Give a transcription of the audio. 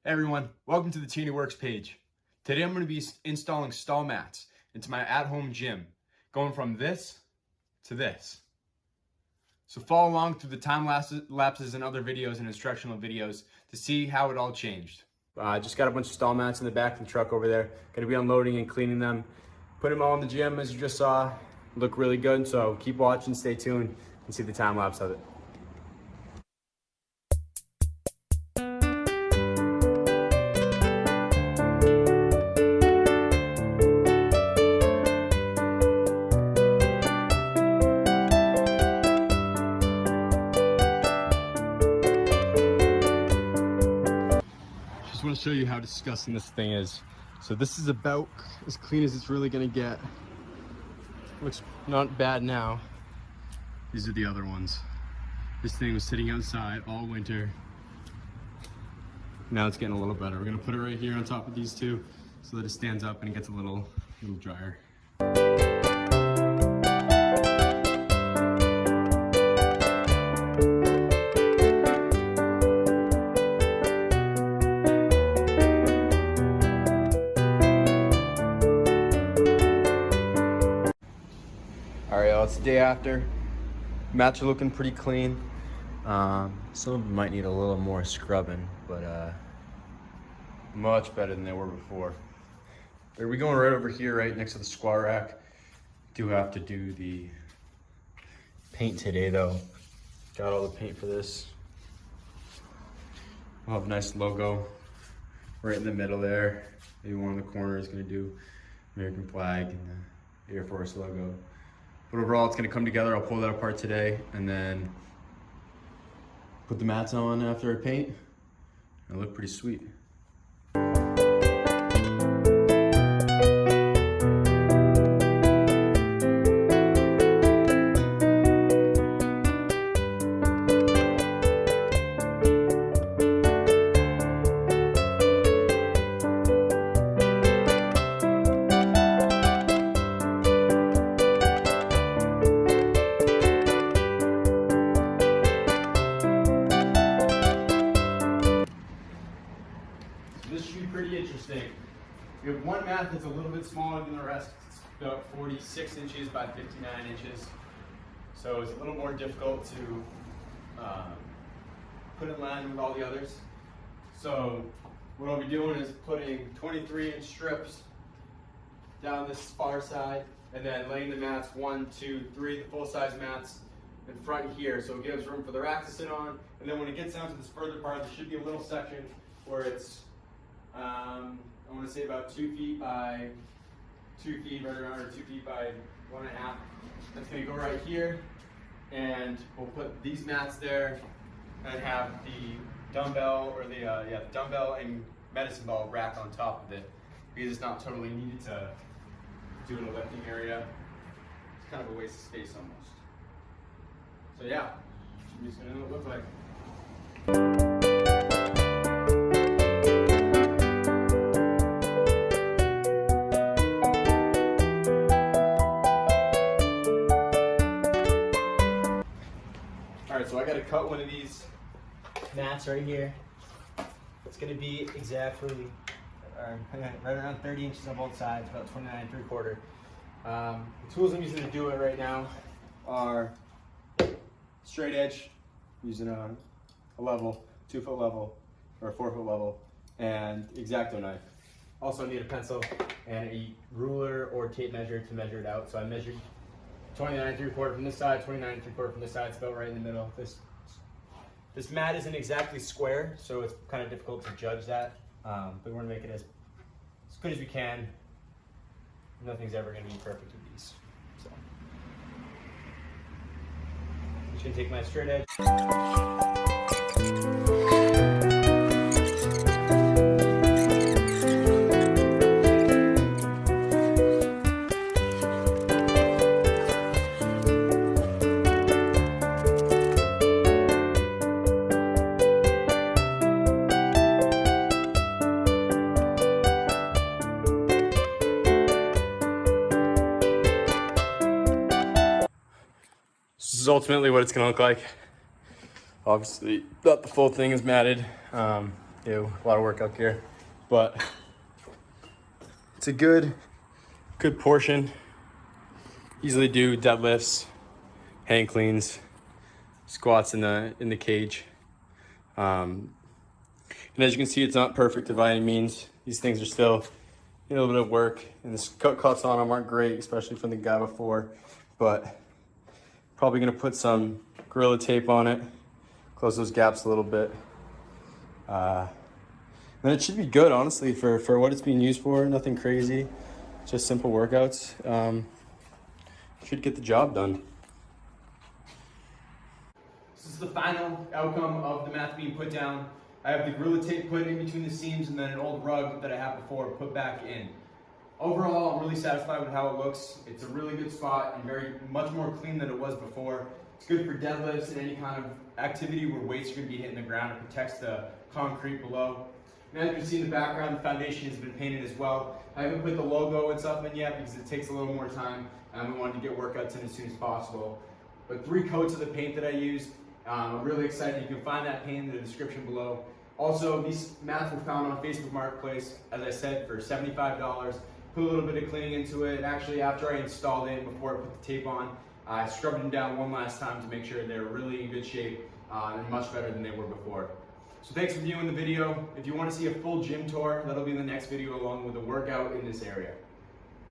Hey everyone, welcome to the tierneyworks page. Today I'm going to be installing stall mats into my at-home gym, going from this to this. So follow along through the time lapses and other videos and instructional videos to see how it all changed. Just got a bunch of stall mats in the back of the truck over there. Going to be unloading and cleaning them. Put them all in the gym as you just saw. Look really good, so keep watching, stay tuned, and see the time lapse of it. Just want to show you how disgusting this thing is. So this is about as clean as it's really gonna get. Looks not bad now. These are the other ones. This thing was sitting outside all winter. Now it's getting a little better. We're gonna put it right here on top of these two so that it stands up and it gets a little drier. All right, y'all, it's the day after. Mats are looking pretty clean. Some of them might need a little more scrubbing, but much better than they were before. We're going right over here, right next to the squat rack. Do have to do the paint today, though. Got all the paint for this. We'll have a nice logo right in the middle there. Maybe one in the corner is going to do American flag and the Air Force logo. But overall, it's gonna come together. I'll pull that apart today and then put the mats on after I paint. It'll look pretty sweet. This should be pretty interesting. We have one mat that's a little bit smaller than the rest. It's about 46 inches by 59 inches. So it's a little more difficult to put in line with all the others. So what I'll be doing is putting 23-inch strips down this far side and then laying the mats 1, 2, 3, the full-size mats in front here, so it gives room for the rack to sit on. And then when it gets down to this further part, there should be a little section where it's I want to say about 2 feet by 2 feet, right around, or 2 feet by 1.5. That's going to go right here, and we'll put these mats there and have the dumbbell or the dumbbell and medicine ball rack on top of it because it's not totally needed to do in a lifting area. It's kind of a waste of space almost. So yeah, I'm just going to know what it looks like. So I got to cut one of these mats right here. It's going to be exactly right around 30 inches on both sides, about 29 3/4. The tools I'm using to do it right now are straight edge, using a level, 2-foot level or a 4-foot level, and X-Acto knife. Also need a pencil and a ruler or tape measure to measure it out. So I measured 29 3/4 from this side, 29 3/4 from this side. It's about right in the middle. This mat isn't exactly square, so it's kind of difficult to judge that. But we want to make it as good as we can. Nothing's ever going to be perfect with these. So I'm just going to take my straight edge. This is ultimately what it's gonna look like. Obviously, not the full thing is matted. Ew, a lot of workout gear, but it's a good portion. Easily do deadlifts, hang cleans, squats in the cage. And as you can see, it's not perfect by any means. These things are still a little bit of work, and the cuts on them aren't great, especially from the guy before, but probably gonna put some Gorilla Tape on it, close those gaps a little bit. Then it should be good, honestly, for what it's being used for. Nothing crazy, just simple workouts. Should get the job done. This is the final outcome of the mats being put down. I have the Gorilla Tape put in between the seams and then an old rug that I had before put back in. Overall, I'm really satisfied with how it looks. It's a really good spot and much more clean than it was before. It's good for deadlifts and any kind of activity where weights are going to be hitting the ground. It protects the concrete below. And as you can see in the background, the foundation has been painted as well. I haven't put the logo and stuff in yet because it takes a little more time, and we wanted to get workouts in as soon as possible. But 3 coats of the paint that I used. I'm really excited. You can find that paint in the description below. Also, these mats were found on Facebook Marketplace, as I said, for $75. Put a little bit of cleaning into it. Actually, after I installed it, before I put the tape on, I scrubbed them down one last time to make sure they're really in good shape and much better than they were before. So thanks for viewing the video. If you want to see a full gym tour, that'll be in the next video along with a workout in this area.